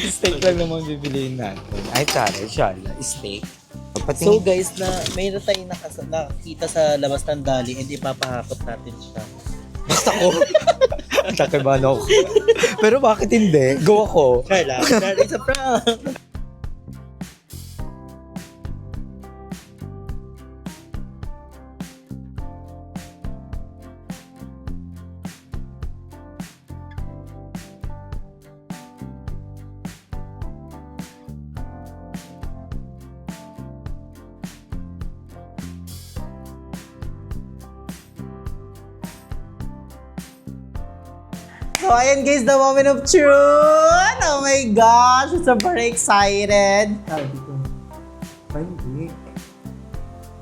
Steak lang naman bibiliin natin. Ay, tara, shala. Steak. So guys, mayroon tayong nakita sa labas ng dali and ipapahakot natin siya. Basta ko. Takibano ako. Pero bakit hindi? Go ako. Carla, it's a prank! So, ayan guys, the moment of truth! Oh my gosh! I'm super excited! Sabi ko, hindi.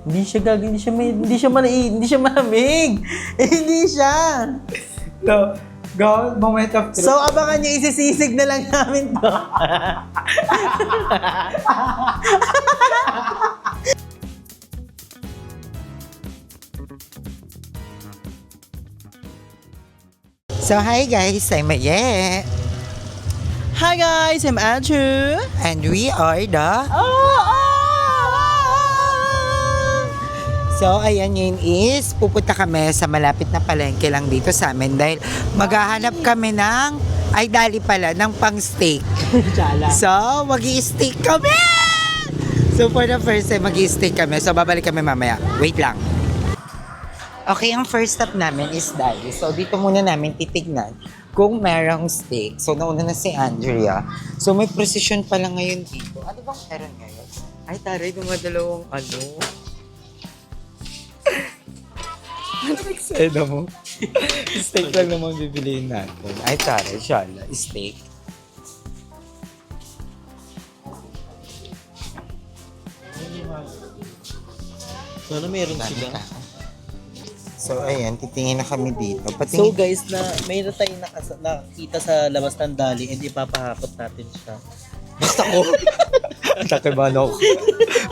Hindi siya gagawin, hindi siya malamig! Hindi siya! No, go, moment of truth. So, abangan nyo, isisisig na lang namin to. So, hi guys, I'm Maye. Hi guys, I'm Andrew. And we are the... So, ayan yun is, pupunta kami sa malapit na palengke lang dito sa amin dahil maghahanap kami ng, ay dali pala, ng pang steak. So, mag-i-steak kami! So, for the first time, mag-i-steak kami. So, babalik kami mamaya. Wait lang. Okay, ang first stop namin is dali. So, dito muna namin titignan kung merong steak. So, nauna na si Andrea. So, may precision pala ngayon dito. Ano bang meron ngayon? Ay, taray, dumadalawang ano. Ano eksena mo? Steak lang naman bibiliin natin. Ay, taray, shala. Steak. Sana meron sila. So, ayan, titingin na kami dito. So Patingin. guys, mayroon tayong nakita sa labas ng dali and ipapahakot natin siya. Basta ko. Takibano ako.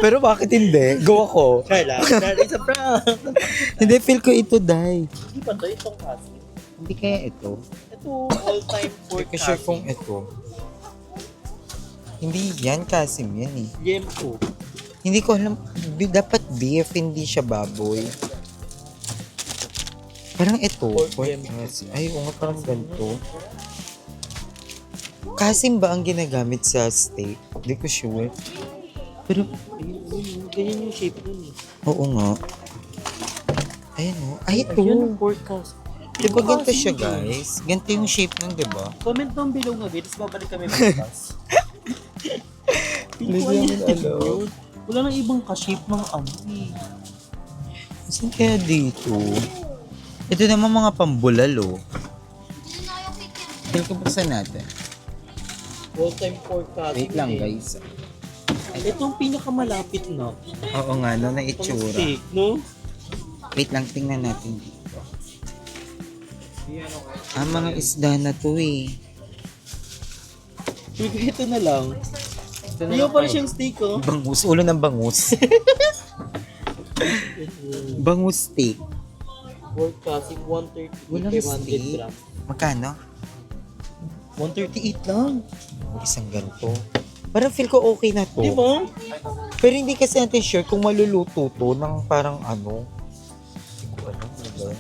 Pero bakit hindi? Go ako. Carla, it's a prank! Hindi, feel ko ito, Day. Hindi ba ito? Itong kasi. Hindi kaya ito. Ito, all-time Hindi pork ko sure kasi. kung ito. Hindi yan, Kasim yan eh. Yempo. Hindi ko alam. Dapat beef, hindi siya baboy. Parang ito. Pork Kasim. Ay, oo nga, parang ganito. Kasim ba ang ginagamit sa steak? Hindi ko sure. Pero, Ganyan yung shape nun eh. oo nga. Ayan o. Ay, ito. Ayun, pork kasi. Diba ganito siya, guys? Ganito yung shape nun, diba? Comment down below nga, guys. Babalik kami bukas. Hindi namin alam. Wala nang ibang ka-shape ng ano eh. Saan kaya dito? Ito naman mga pambulalo. Feel ko buksan natin. All-time pork kasi. Wait lang, guys. Ito ang pinakamalapit na. Oo nga, no, na Itong itsura. steak, no? Wait lang, tingnan natin dito. Mga isda na to eh. Ito na lang. Hindi pa rin siyang steak, oh. Bangus, ulo ng bangus. Bangus steak. Pork kasi 130 Walang 500 steak. grams. Magkano? 138 lang. Isang ganito. Parang feel ko okay na to. Di ba? Pero hindi kasi natin sure kung maluluto to ng parang ano. Hindi ko alam. Diba?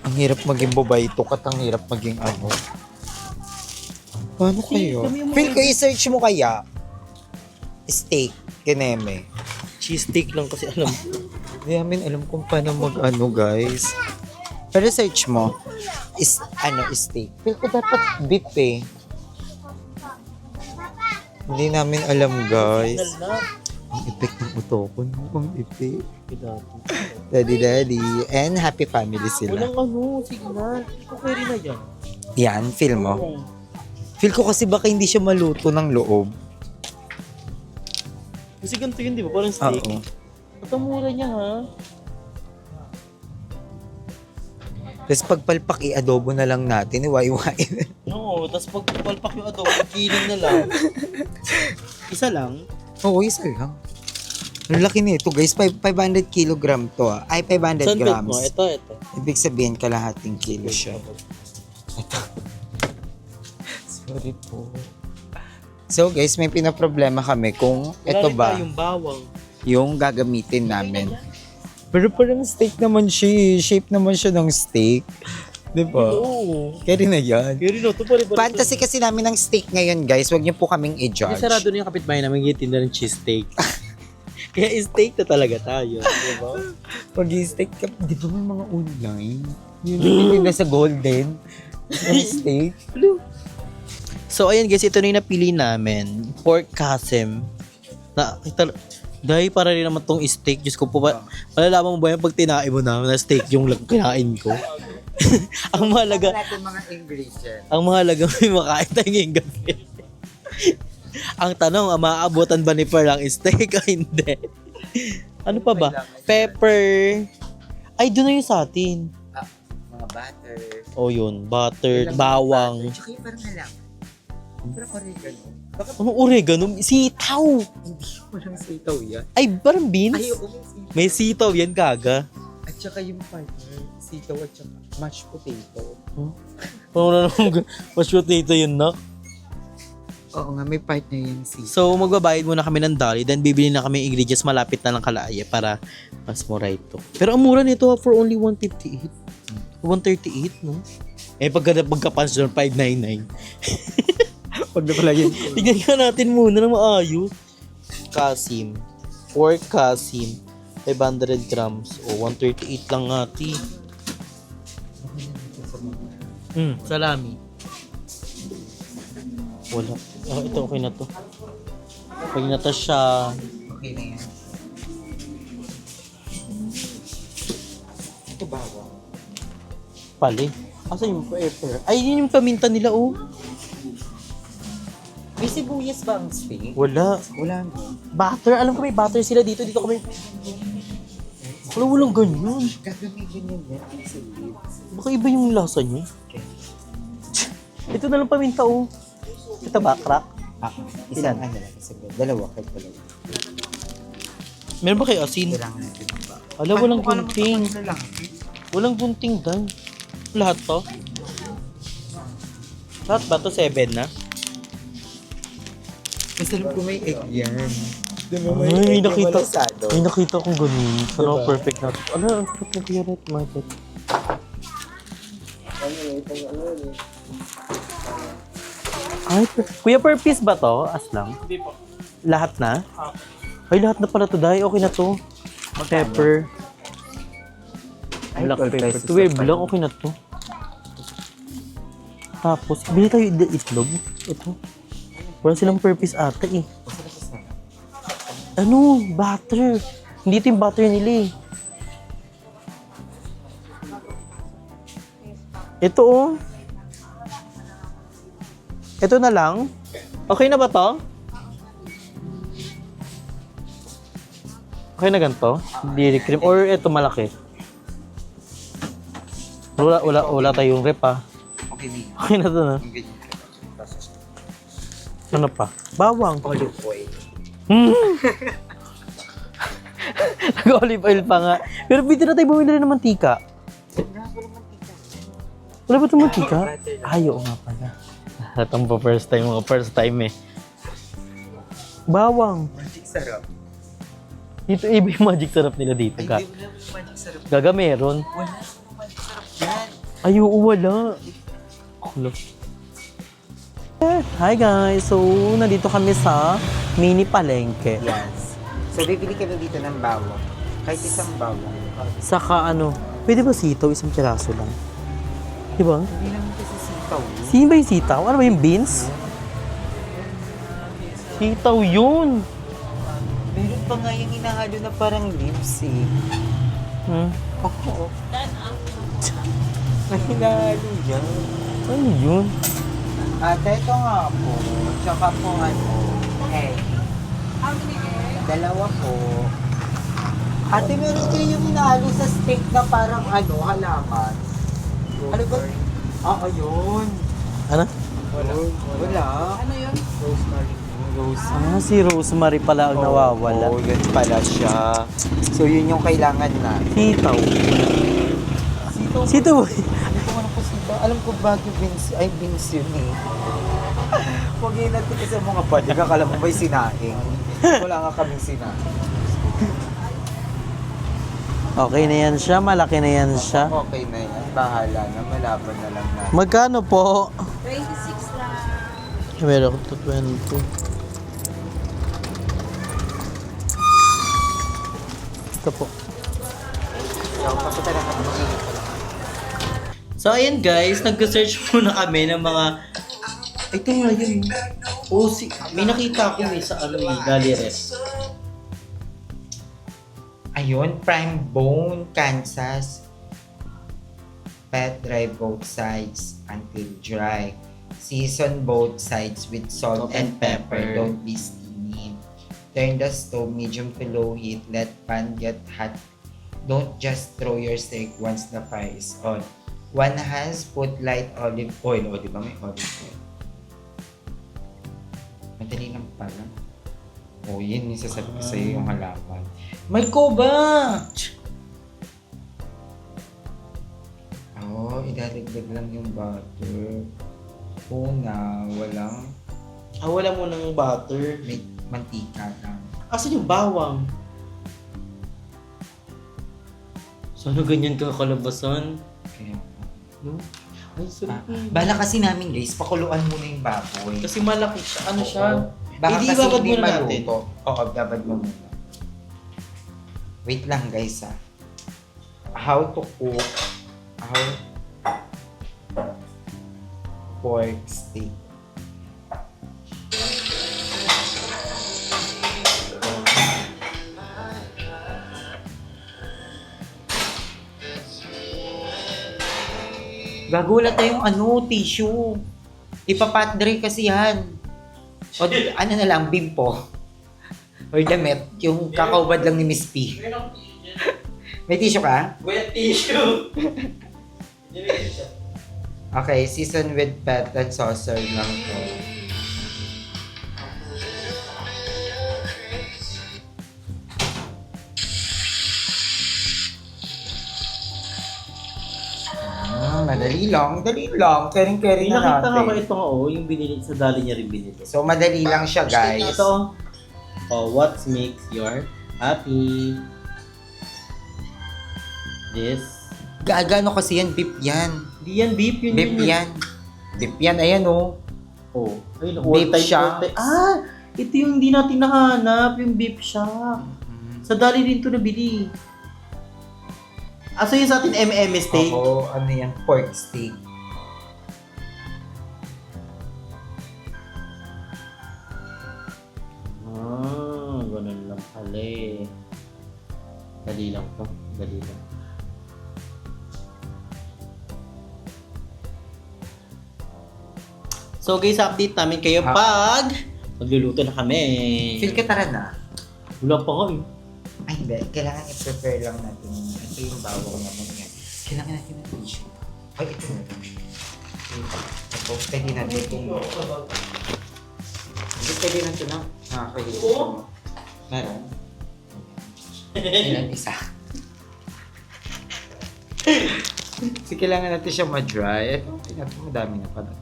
Ang hirap maging babae to at ang hirap maging ano. Paano kayo? kami yung mga- Feel ko i-search mo kaya steak, kineme. Cheese steak lang kasi alam ko. Hindi namin alam kung paano mag-ano, guys. Pero search mo, steak. Feel ko dapat beef eh. Hindi namin alam, guys. Final na. Ang effect ng utokon mo, ang effect. Daddy. Daddy. And happy family sila. Walang ano, signal. Okay rin na yan. Yan, feel mo. Oo. Feel ko kasi baka hindi siya maluto ng loob. Kasi ganito yun, di ba? Parang steak. Oo. At ang mura niya, ha? Tapos pagpalpak, i-adobo na lang natin, iwa-iwain. Oo, tapos pag palpak yung adobo, kiling na lang. Isa lang. Oo, isa lang. Ang laki nito, guys. 500 kilogram to. Ay, 500 Saan bet grams. mo? Ito. Ibig sabihin, kalahating kilo siya. Sorry po. So guys, may pinaproblema kami kung ito ba yung bawang. yung gagamitin namin. Pero parang steak naman siya eh. Shape naman siya ng steak. Diba? Oo. Carry na yan. Pero no, ito pa rin. Fantasy kasi namin ng steak ngayon guys. Huwag niyo po kaming i-judge. Sarado na yung kapitbahay namin, gitinda ng cheese steak. Kaya steak na talaga tayo. Diba? Pag i-steak ka, di ba may mga online? Yung na sa golden. Yung steak. So, ayan guys, ito na yung napili namin. Pork Kasim. Dahil para rin naman tong steak. Diyos ko po, malalaman mo ba yan pag tinain mo na steak yung kinain ko? Ang mahalaga, natin mga ingredients. ang mahalaga may makain tayo ngayong gabi. Ang tanong, maaabutan ba ni Per ang steak o hindi? Ano pa ba? Pepper. Ay, doon na yung sa atin. Mga butter. Oh, yun. Butter, bawang. Tsaka yung parang halang. Parang oregano. Bakit Ano oregano? Sitaw! hindi parang sitaw yan? Ay, parang beans? Ay, oo, sitaw. May sitaw yan, gaga. At saka yung partner, sitaw at saka mashed potato. Wala naman mashed potato yun, no? Oo nga, may partner yung sitaw. So, magbabayad muna kami ng dolly, then bibili na kami ng ingredients malapit na ng Kalaya para mas mura ito. Pero ang mura nito for only 158. 138, no? Eh, pagka-pants doon, 599. Pag napalagyan ko. Tignan nga natin muna ng maayos. Kasim. Pork Kasim. 500 grams. O, 138 lang nga, ti. Salami. Wala. Oh, ito okay na to. Pag nata siya. Okay na yan. Ito bawang. Pali. Asan yung pepper? Ay, yun yung paminta nila, oh. May sibuyas ba ang steak? Wala. Wala nga. Butter. Alam ko may butter sila dito. Dito kami. Wala, walang ganyan. Gagamitin yun yan. Ang sibuyas. Baka iba yung lasa niya. Okay. Ito na lang paminta, oh. Ito ba, crack? Isang ano lang. Isang dalawa. Kahit dalawa. Meron ba kayo asin? Kailangan natin ba? Ala, walang gunting. lang. Walang gunting dan. Lahat to? Lahat ba to? 7 na? Mas alam ko may egg yan. Diba Ay, egg na nakita. malasado? Ay, nakita kong ganun. Sana Diba? perfect na. Ano, ang sarap na carrot market. Ay, kuya, per piece ba to? As lang? Hindi po. Lahat na? Ay, lahat na pala to, Day. Okay na to. Pepper. Ay, Black 12 pepper. pesos 12 na lang, pala. okay na to. Tapos, bili tayo itlog. Ito. Wala silang per piece ata eh. Ano? Butter. Hindi ito yung butter nila eh. Ito oh. Ito na lang. Okay na ba to? Okay na ganito? Dairy cream. Or ito malaki? Wala tayong rep ah. Okay, may Okay na to na. Ano pa? Bawang. olive oil. Nag-olive oil pa nga. Pero pwede na tayo bumili ng mantika. Wala ba itong mantika? Ay, oo nga pala. Itong pa first time eh. Bawang. Magic sarap. Ito iba yung magic sarap nila dito. Ay, di wala yung magic sarap. Gaga meron. Wala yung magic sarap yan. Ay, oo, wala. Kulo. Hi guys! So, nandito kami sa mini palengke. Yes. So, bibili kami dito ng bawang. Kahit isang bawang. Saka ano, pwede ba sitaw? Isang piraso lang. Diba? Hindi naman kasi sitaw. Sino ba yung sitaw? Ano ba yung beans? Sitaw yun! Meron pa nga yung hinahalo na parang lips eh. Hmm? Oo. May hinahalo yan. Ano yun? At ito nga po. Tsaka po ano, egg. Dalawa po. Ate, meron kayo yung hinahalo sa steak na parang ano, halaman. Ano ba? Ayun. Ano? Wala. Ano yun? Rosemary. Ah, si Rosemary pala ang nawawala. Oo, yun pala siya. So, yun yung kailangan na. Sitaw. Sitaw. Hindi ko alam kung sitaw. Alam ko Baguio beans. Ay, beans yun eh. Bigyan natin kasi ang mga pwede. Akala mo may sinaing. Wala nga kaming sinaing. Okay na yan siya, malaki na yan siya. Okay na yan. Bahala na. Malaban na lang natin. Magkano po? 26 lang. Meron ko to 20. Ito po. So, papunta na kami. So, ayan guys, nag-search muna kami ng mga... Ito nga yun. Oh, may nakita ako sa Galleries. Ayun, prime bone, Kansas. Pat dry both sides until dry. Season both sides with salt and pepper. Don't be steamy. Turn the stove medium to low heat. Let pan get hot. Don't just throw your steak once the fire is on. One hands, put light olive oil. O, di ba may olive oil? Madali lang pala. O, yun yung sasabi ko sa'yo yung halaman. May koba! Oo, idadagdag lang yung butter. Una, walang Wala mo ng butter. may mantika lang. Asan yung bawang? Sana ganyan ka kalabasan? Kaya, No? Ay, sarap eh. bala kasi namin guys, pakuluan muna yung baboy. Kasi malaki siya. Ano Oo. siya? Baka Hindi, kasi babad hindi muna natin. maluto. Oo, babad mo muna. Wait lang guys How to cook pork steak. Gagulat tayong tissue. Ipapat-dry kasi yan. O ano na lang, bimpo. Or damit. Yung kakaubad lang ni Miss P. May tissue ka? Wet tissue. Okay, season with fat and saucer lang to. Madali lang. Kering-kering na Nakita nga ba natin. ito nga yung binili sa dali niya rin binili. So, madali lang siya, guys. Ito. What makes your happy? This. Gaano kasi yan, beef yan. Di yan beef, yun Beef yun. yan. Beef yan, ayan oh. Oh. Ayun, Beef siya. Ito yung hindi natin nahanap, yung beef siya. Sa dali rin ito nabili. So yun sa atin steak? Oo, ano yan, pork steak. Ganun lang pala eh. Dali lang to. Dali lang. So guys, update namin kayo pag magluluto na kami. Feel ka tara na? Wala pa nga eh. Ay, hindi. Kailangan i-prepare lang natin. Ito yung bawang naman yan. Kailangan natin ng tissue. Ay, ito na lang. Ito, pwede natin itong... Hindi, pwede natin ito na. Nakakahit. Meron. Ilan isa. Kasi kailangan natin siya ma-dry. Ito, natin madami na pala.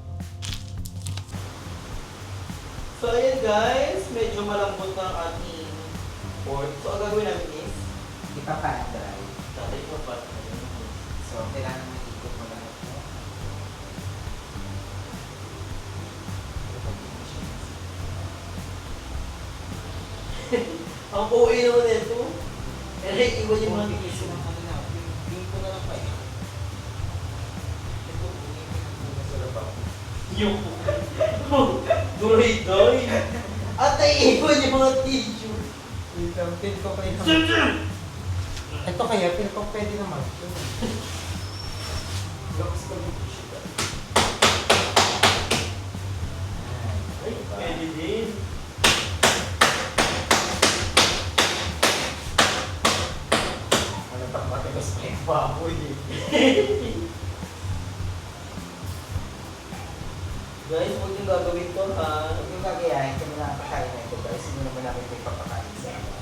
So ayan guys, medyo malambot na ang ating pork. So ang gagawin namin is, Ipapat-dry. tatay ko pa. So, kailangan mag-ikot mo lahat mo. Ang OA naman ito. Pero iwan yung mga tissue ng ano na. Yung ko na lang pa eh. Ito, sa labaw. yung doy. At ay iwan yung mga tissue. Wait lang, pin ko kayo naman. Ito kaya, pin ko pwede naman. Locks ko yung tissue ka. Ay, pwede din. Ano pa matagas pa yung baboy eh. Guys, huwag yung gagawin to ha. Huwag yung gagayahin kami na pakain na ito guys. Hindi naman namin ito ipapakain sa iyo.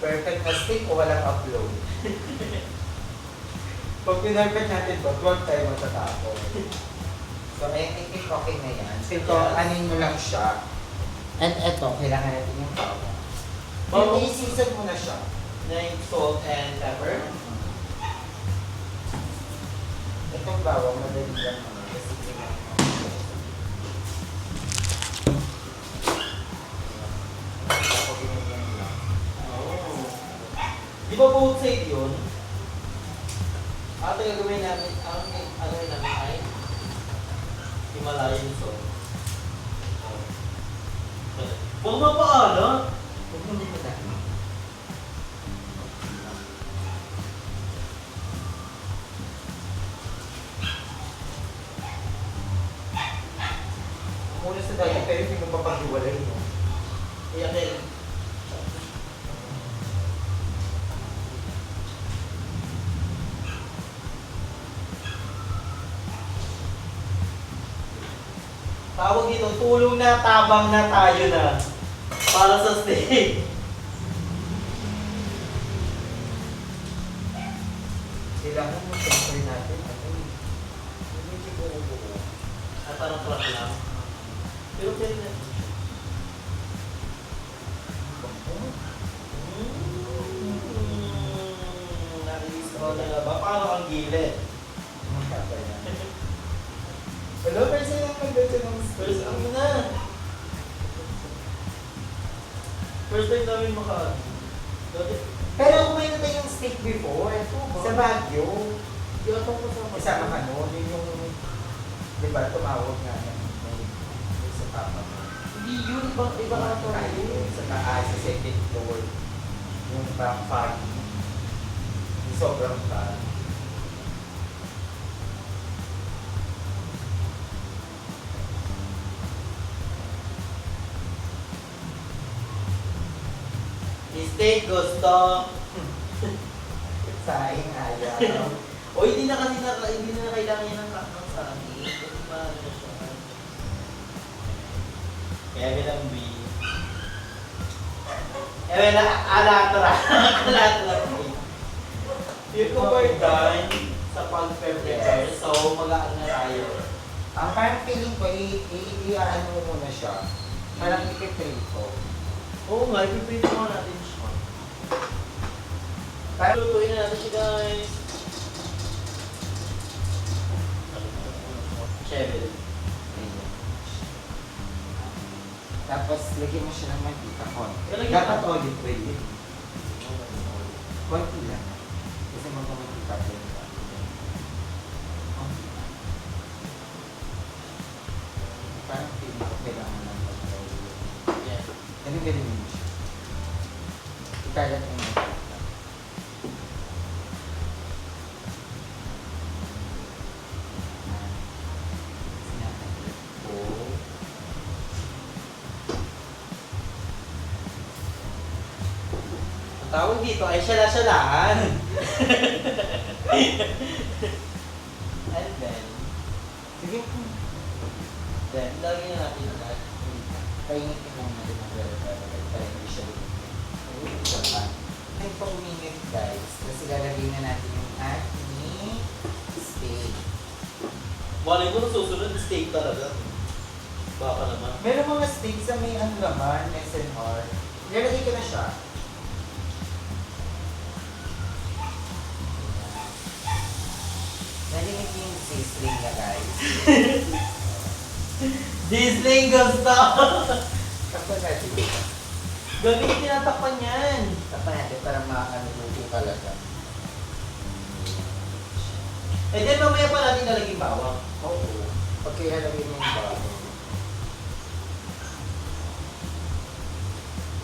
Perfect na stick o walang upload? Pag pinarpet natin to, 12 tayo matatapos. So, I think okay na yan. So, ito, anin mo lang siya. And eto, kailangan natin yung bawang. Bawang? I-season mo na siya. Like salt and pepper. Itong bawang, madali lang naman. Kasi kailangan mo. Ako ginagyan lang. Oh. Di ba both side yun? Ate, gagawin namin, ang ano yun namin ay Himalayan salt. Huwag mapaalat. Huwag mo nito na. Muna sa dati, pero hindi mo mapag-iwalay, no? Iyak eh. Tawag dito, tulong na, tabang na tayo na. Para sa steak. Kailangan mo temper natin. Ano yun? Hindi ko buo. At parang truck lang. Pero pwede na. Narilis ko na ba? Paano ang gilid? Hello, person lang magluto ng First, ano na? First time namin Dati, Pero kumain na tayo yung steak before. Sa Baguio. yun ako sa Kasama ka no? Yun yung, di ba, tumawag nga na may sa papa mo. Hindi yun, iba nga ito. Sa taas, sa second floor. Yung parang foggy. Yung sobrang fog. Steak gusto. Saing ayaw. O hindi na kasi hindi na kailangan yan ng saing. Kasi paano na siya. Kaya bilang B. Na alatra. Alatra. Yung ko we're done sa pag-prepare. So mag-aan na tayo. Ang parang feeling ko, i-ano mo muna siya. Parang ipiprint ko. Oo nga, ipiprint mo natin siya. Parang Lutuin na natin siya guys. Cheryl. Tapos, lagyan mo siya ng mantika konti. Lalagyan Dapat mo? olive oil yun. Konti lang. Kasi magpamantika ko yun. Konti lang. Parang feeling ko kailangan lang pag-oil. Yeah. Ganun mo siya. Ikalat mo mantika. Sinakalit ko. Ang tawag dito ay syala-syalaan. And Sige. then, lagyan na natin agad. Painitin lang natin ang well-prepared para hindi siya lumipit. Ay, pa-minute guys. Kasi lalagay na natin yung ating steak. Malay mo na susunod, steak talaga. Baka naman. Meron mga steak sa may ano naman, SNR. Lalagay ko na siya. Narinig niyo yung sizzling niya guys. Disney gusto! Tapos natin ito. Gabi tinatakpan yan. Tapos natin para makakanunuto talaga. Eh then mamaya pa natin nalaging bawang. Oo. Pag kaya lagay mo yung bawang.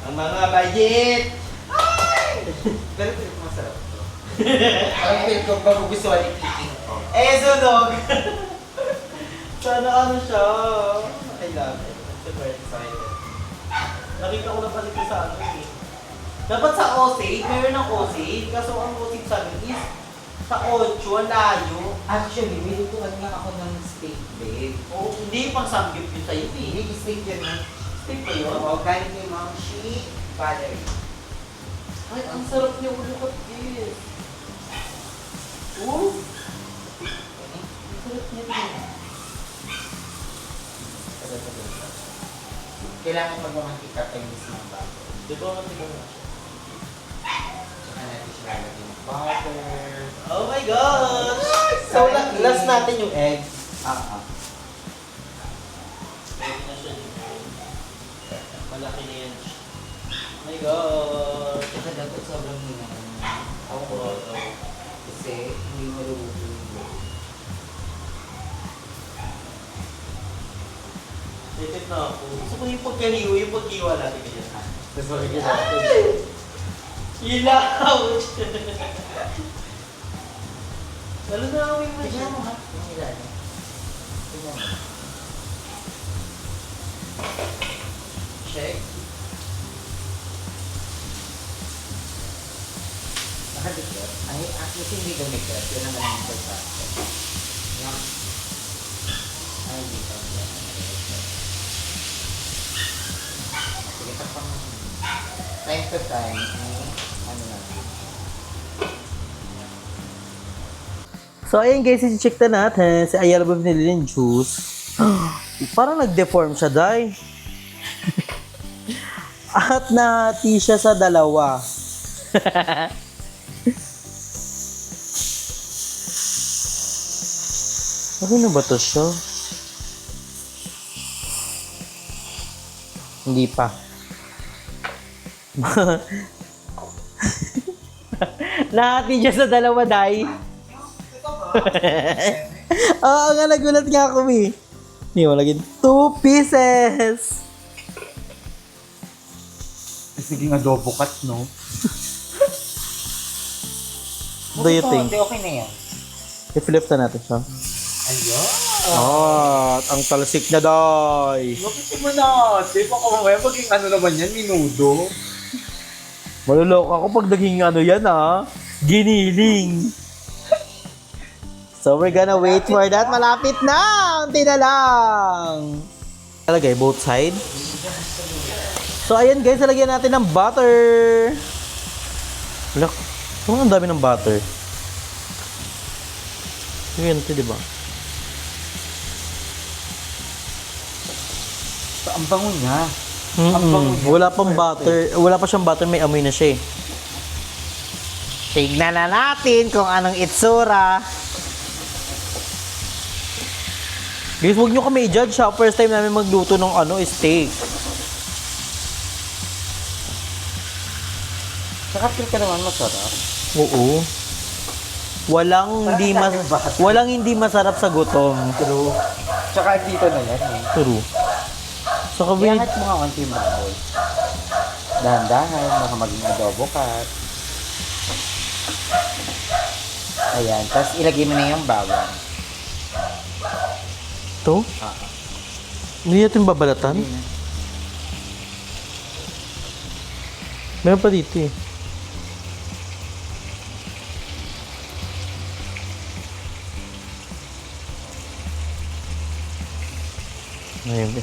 Ang mga budget! Pero feel ko masarap ito. Ang feel ko magugustuhan yung cooking ko. Eh, sunog! Sana ano siya? I love it. I'm super excited. Nakita ko na pala ito sa ano eh. Dapat sa OSAID, meron ng OSAID. Kaso ang OSAID sa amin is Sa 8, layo. Actually, nilutuan nga ako ng steak, babe. Oh, hindi pang samgyup yun sa'yo eh. Hindi steak yun na. Steak pa yun? Oo, galing kay Ma'am Shi Valerie. Ay, ang sarap niya ulo ko, yes. Oh, ang sarap niya din. Kailangan magmamantika tayo mismo ng bago. Di ba ang tingnan mo? Tsaka natin siya lalagyan ng butter. Oh my gosh! So, last natin yung egg. Pwede na siya dito. Malaki na yan. Oh my gosh! Tsaka dapat sobrang hinaan. Oo. Kasi hindi maluluto yung buo. Titit na ako. Gusto ko yung pagkaliwa, yung pagkiwa natin ganyan. Tapos makikita natin. Ilaw! Lalo na ako yung Tignan mo ha. Yung ilalim. Tignan mo. Check. Nakadikit. Ay, actually hindi dumikit. Yun naman ang importante. Yan. Ay, dito. Sige, tapang time to time. Ano natin. So, ayun guys, i-check na natin si Ayala ba binili ng juice. Parang nag-deform siya, day. At nahati siya sa dalawa. Ano na ba to siya? Hindi pa. Nahati siya sa dalawa, day. Oo nga, nagulat nga ako eh. Hindi mo lagyan 2 pieces. Sige nga adobo cut, no? What do you think? Okay na yan. I-flip na natin siya. Ayun. Ah, ang talsik na, day. Bakit mo na? Di ba mamaya maging ano naman yan, minudo? Malulok ako pag naging ano yan, ha? Giniling. So, we're gonna wait for that. Malapit na! Unti na lang. Talagay, both side. So, ayan guys, lagyan natin ng butter. Look, ang dami ng butter. Ayan ito, diba? So, ang bango niya. Ang bango niya. Wala pang butter. Wala pa siyang butter, may amoy na siya eh. Tignan na natin kung anong itsura. Guys, huwag nyo kami i-judge ha. First time namin magluto ng steak. Saka feel ka naman masarap. Oo. Walang hindi masarap sa gutom. True. Tsaka dito na yan eh. True. Saka wait. Iangat mo nga konti yung baboy. Dahan-dahan, baka maging adobo cut. Ayan, tapos ilagay mo na yung bawang. Ito? Hindi natin babalatan? Meron pa dito eh. Ayun ba?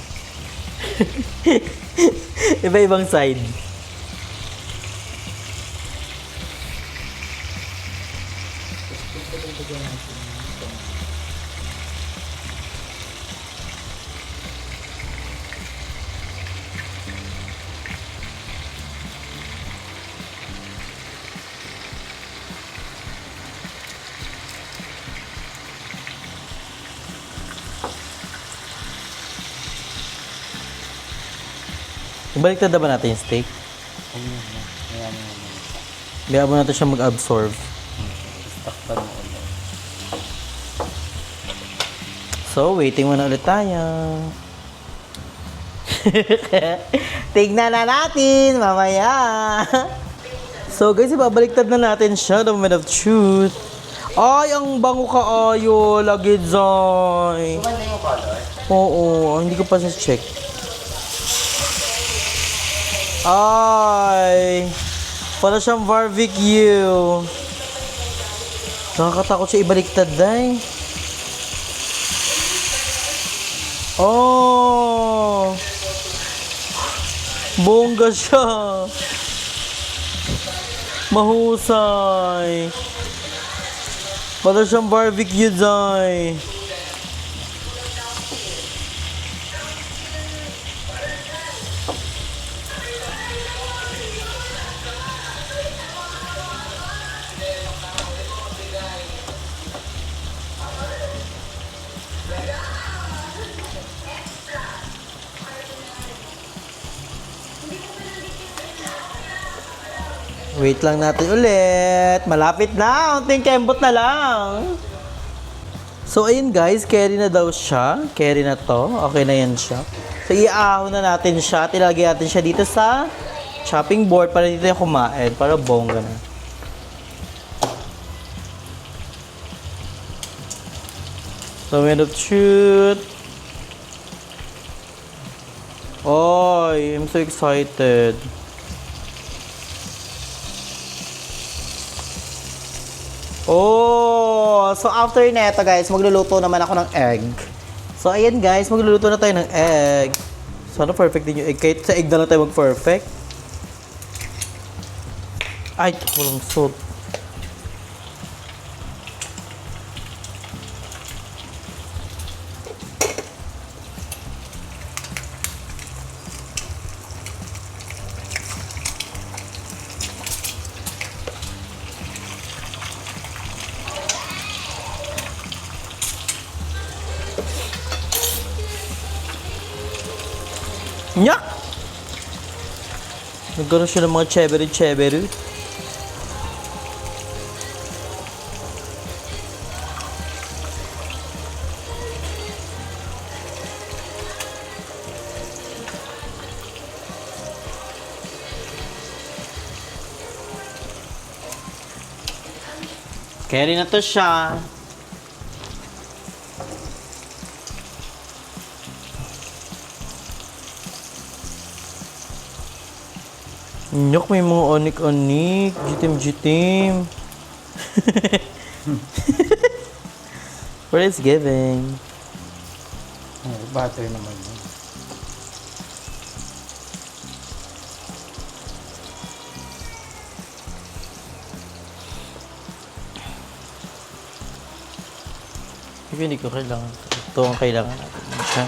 Iba-ibang side. Ibaliktad na ba natin yung steak? Ayan. Kaya mo natin siya mag-absorb. Takpan mo ulit. So, waiting muna ulit tayo. Tignan na natin mamaya. So guys, ibabaliktad na natin siya. The moment of truth. Ay, ang bango ka ayo. Lagi dyan. Kumanda yung color? Oo, hindi ko pa sa-check. Ay, para siyang barbecue. Nakakatakot siya ibaliktad, day. Oh! Bongga siya. Mahusay. Para siyang barbecue, day. Wait lang natin ulit. Malapit na. Unting kembot na lang. So, ayun guys. Carry na daw siya. Carry na to. Okay na yan siya. So, iaahon na natin siya. Tilagay natin siya dito sa chopping board para dito yung kumain. Para bongga na. So, moment of truth. Oy, I'm so excited. Oh, so after neto guys, magluluto naman ako ng egg. So ayan guys, magluluto na tayo ng egg. Sana perfect din yung egg. Kahit sa egg na lang tayo mag-perfect. Ay, walang salt. Nyak! Nagkaroon siya ng mga chebery-chebery. Carry na to siya. Nyok, may mga onik-onik. Jitim-jitim. What is giving? Butter naman yun. Hindi ko kailangan. Ito ang kailangan natin. Siya.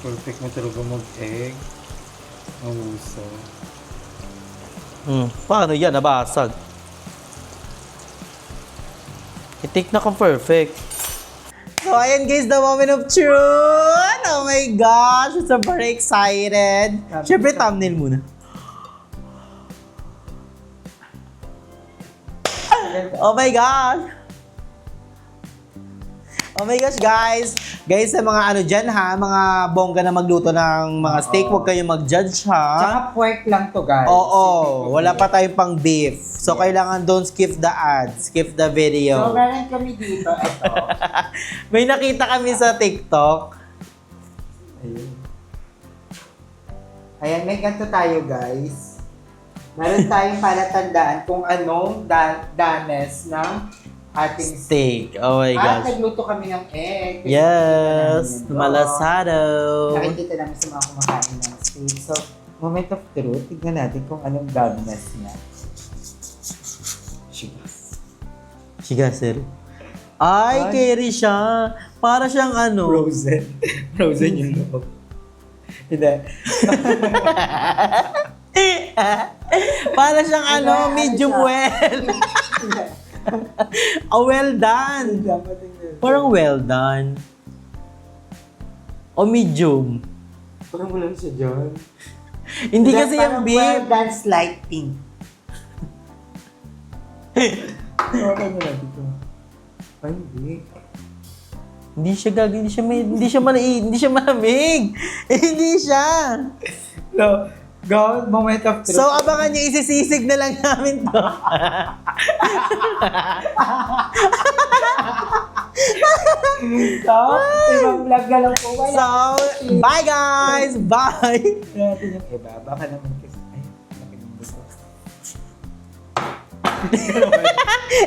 Perfect na talaga mag-egg. Ang uso. Paano yan? Nabasag. I-take na kung perfect. So, ayan guys, the moment of truth! Oh my gosh! I'm super excited! Siyempre, thumbnail muna. Oh my gosh! Oh my gosh, guys! Guys, sa mga ano dyan ha, mga bongga na magluto ng mga steak, huwag kayong mag-judge ha. Tsaka pork lang to, guys. Oo, wala pa tayong pang beef. So, kailangan don't skip the ads, skip the So, video. meron kami dito. Ito. May nakita kami sa TikTok. Ayun. Ayan, may ganito tayo, guys. Meron tayong palatandaan kung anong danes ng ating Steak. Oh my At gosh. nagluto kami ng egg. Yes, Nakikita namin yun. malasado. Nakikita namin sa mga kumakain ng steak. So, moment of truth, tignan natin kung anong danes niya. Siga, sir. Ay, carry siya. Para siyang ano. Frozen. Frozen yung loob. Hindi. Para siyang ano, medium well. Well done. Parang well done. O medium. Parang wala siya dyan. Hindi kasi yung beef. Well done, slight pink. Okay mo lang dito. Ay, hindi. Hindi siya gagi, hindi siya malamig. Hindi siya. So, go, moment of truth. So, abangan niyo, isisisig na lang namin to. So, ibang vlog na lang po. Wala. So, bye guys! Bye! Natin yung iba. Baka naman kasi, ay, laki ng gusto.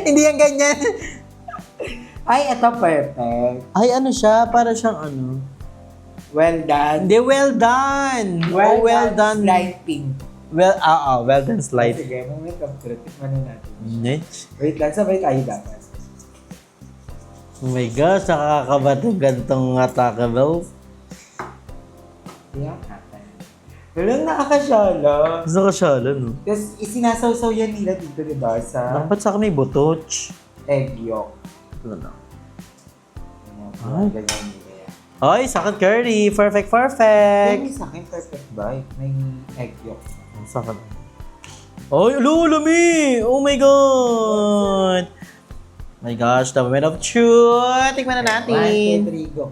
Hindi yan ganyan. Ay, ito perfect. Ay, ano siya? Para siyang ano? Well done. Hindi, well done! Well done. Light pink. Well done slide. Sige, may makeup ko. Tikman na natin. Niche. Wait lang, sabay tayo dapat. Oh my gosh, nakakakabat yung gantong attackable. Yan natin. Walang nakakasyala. Gusto ko siya, no? Tapos isinasaw-saw yan nila dito, di ba? Sa Dapat sa akin may butoch. egg yolk. Ano na? Ay. Ganyan nila yan. Ay, sa akin curry. Perfect, Ay, perfect. sa akin perfect bite. May egg yolk. Sa akin. Ay, lulumi! Oh my God! My gosh, the moment of truth. Tikman na 1, 2, natin. 3, go.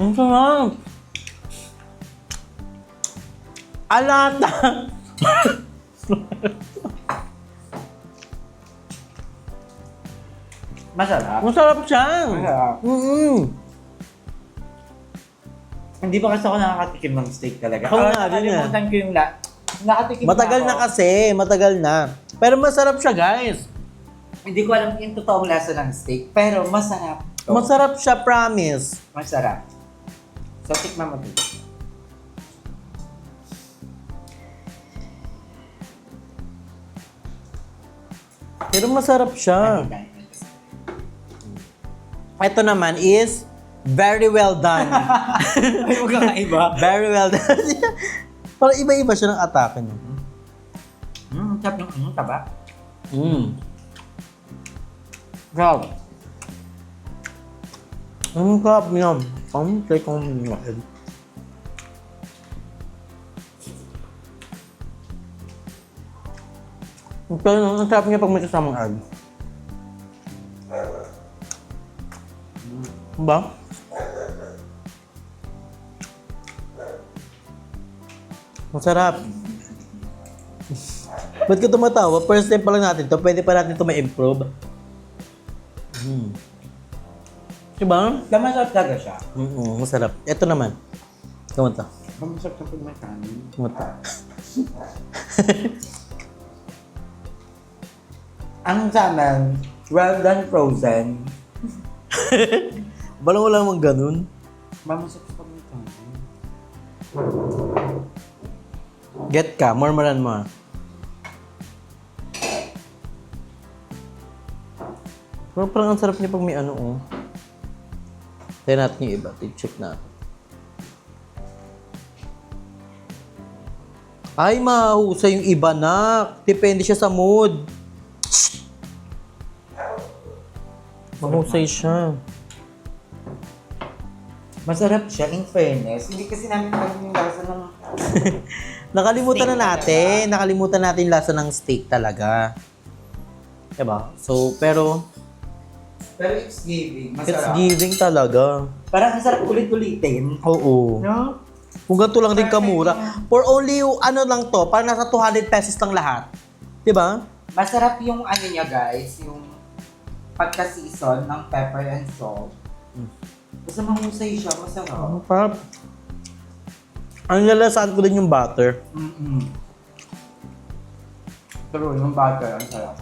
Ang sarap. Alata. Masarap. Ang sarap siya. Masarap. Hindi pa kasi ako nakakatikim ng steak talaga. Ako nga, din yan. Nakalimutan ko yung nakatikim Matagal ako. na kasi, matagal na. Pero masarap siya, guys. Hindi ko alam yung totoong lasa ng steak, pero masarap. Masarap siya, promise. Masarap. So, tikman mo dito. Pero masarap siya. Ito naman is very well done. Ay, huwag kang iba. Very well done. Parang iba-iba siya ng atake niya. Sarap ng taba. Sarap. Ang sarap niya. Ang take on my head. Ang sarap niya pag may kasamang egg. Ba? Masarap. Ba't ka tumatawa? First time pa lang natin to. Pwede pa natin to ma-improve. Diba? Masarap talaga siya. Masarap. Ito naman. Kamunta. Masarap sa pag may kanin. Kamunta. Ang sa amin, well done frozen. Balang wala namang ganun. Masarap sa pag may kanin. Get ka. Marmaran mo. Pero parang ang sarap niya pag may ano, oh. Tayo natin yung iba. Check natin. Ay, mahusay yung iba na. Depende siya sa mood. Mahusay siya. Masarap siya, in fairness. Hindi kasi namin alam yung lasa ng... Nakalimutan Steak na natin. Nakalimutan natin yung lasa ng steak talaga. Diba? So, pero Pero it's giving. it's Masarap. giving talaga. Parang ang sarap ulit-ulitin. Oo. No? Kung ganito lang din kamura. For only, ano lang to, parang nasa 200 pesos lang lahat. Diba? Masarap yung ano niya, guys. Yung pagka-season ng pepper and salt. Basta mahusay siya, masarap. Ang parang, ang lalasaan ko din yung butter. Pero yung butter, ang sarap.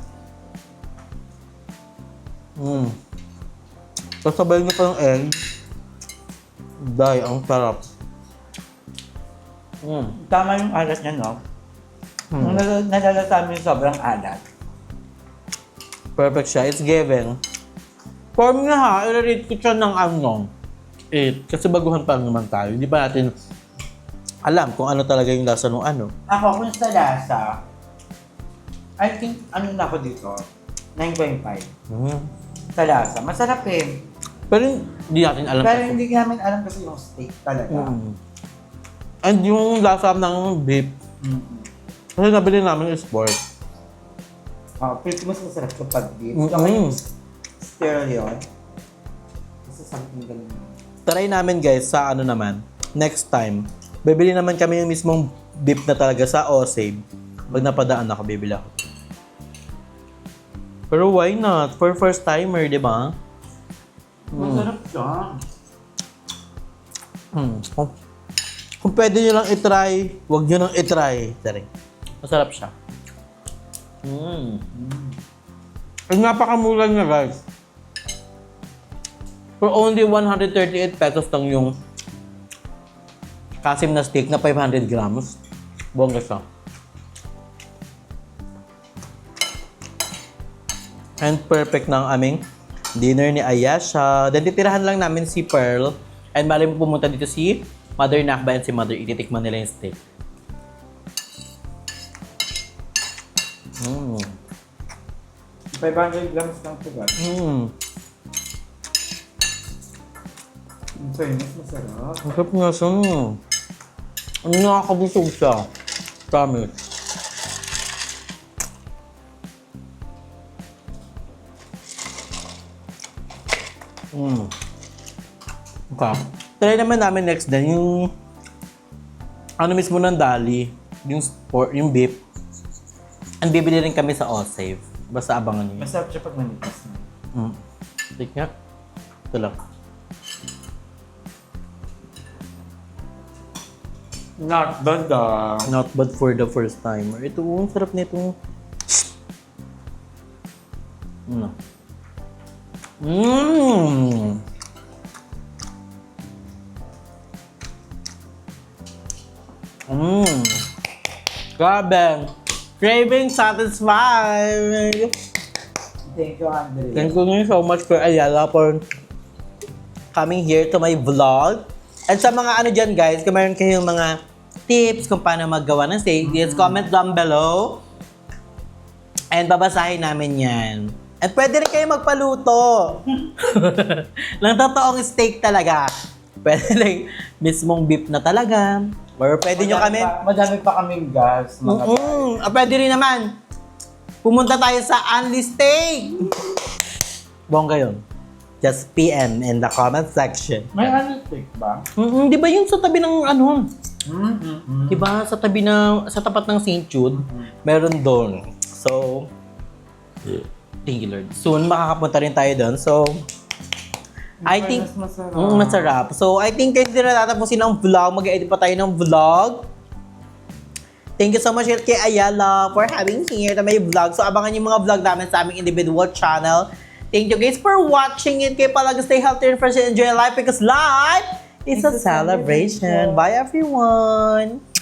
Tapos sabay niyo pa ng egg. Day, ang sarap. Tama yung alat niya, no? Nalalata mo yung sobrang alat. Perfect siya. It's given. For me ha, i-rate ko siya ng ano, 8. Kasi baguhan pa naman tayo. Hindi pa natin alam kung ano talaga yung lasa ng ano. Ako, kung sa lasa, I think, ano na ako dito? 9.5. Sa lasa. Masarap eh. Pero hindi natin alam Pero kasi. hindi namin alam kasi yung steak talaga. And yung lasa ng beef, kasi nabili namin is pork. Pretty mas masarap kapag beef. Mm-mm. So, yung stir yun. Kasi something ganun. Try namin guys sa ano naman, next time. Bibili naman kami yung mismong beef na talaga sa Osave. Pag napadaan ako, bibili ako. Pero why not? For first timer, di ba? Masarap siya. Kung pwede nyo lang itry, huwag nyo lang itry. Sorry. Masarap siya. Ang napakamura niya, guys. For only 138 pesos lang yung kasim na steak na 500 grams. Bongga siya. And perfect na ang aming dinner ni Ayasha. Then titirahan lang namin si Pearl. And bali mo pumunta dito si Mother Nakba and si Mother. Ititikman nila yung steak. 500 grams lang ito, guys. Ang fairness, masarap. Ang sarap nga siya. Ang nakakabusog siya. Promise. Okay. Try naman namin next din yung ano mismo ng dali. Yung beef. And bibili rin kami sa Osave. Basta abangan niyo. Masarap siya pag manipis na. Tik nga. Ito lang. Not bad, Not bad for the first timer. Ito, ang sarap nito. Grabe. Craving satisfied. Thank you, Andre. Thank you so much for Ayala for coming here to my vlog. At sa mga ano dyan guys, kung mayroon kayong mga tips kung paano maggawa ng steak, just comment down below. And babasahin namin yan. At pwede rin kayo magpaluto. Ng totoong steak talaga. Pwede rin mismong beef na talaga. Or pwede nyo kami... Madami pa kaming gas. Pwede rin naman. Pumunta tayo sa Unli Steak. Bongga yun. Just PM in the comment section. May ano steak ba? Di ba yung sa tabi ng ano? Di ba sa tabi ng, sa tapat ng St. Jude, meron doon. So, thank you Lord. Soon makakapunta rin tayo doon. So, I think, Masarap. masarap. So, I think kahit hindi na tatapusin ang vlog, mag-edit pa tayo ng vlog. Thank you so much kay Ayala for having here na may vlog. So, abangan yung mga vlog namin sa aming individual channel. Thank you guys for watching it. Kayo pala stay healthy and fresh and enjoy life because life is a celebration. Bye everyone!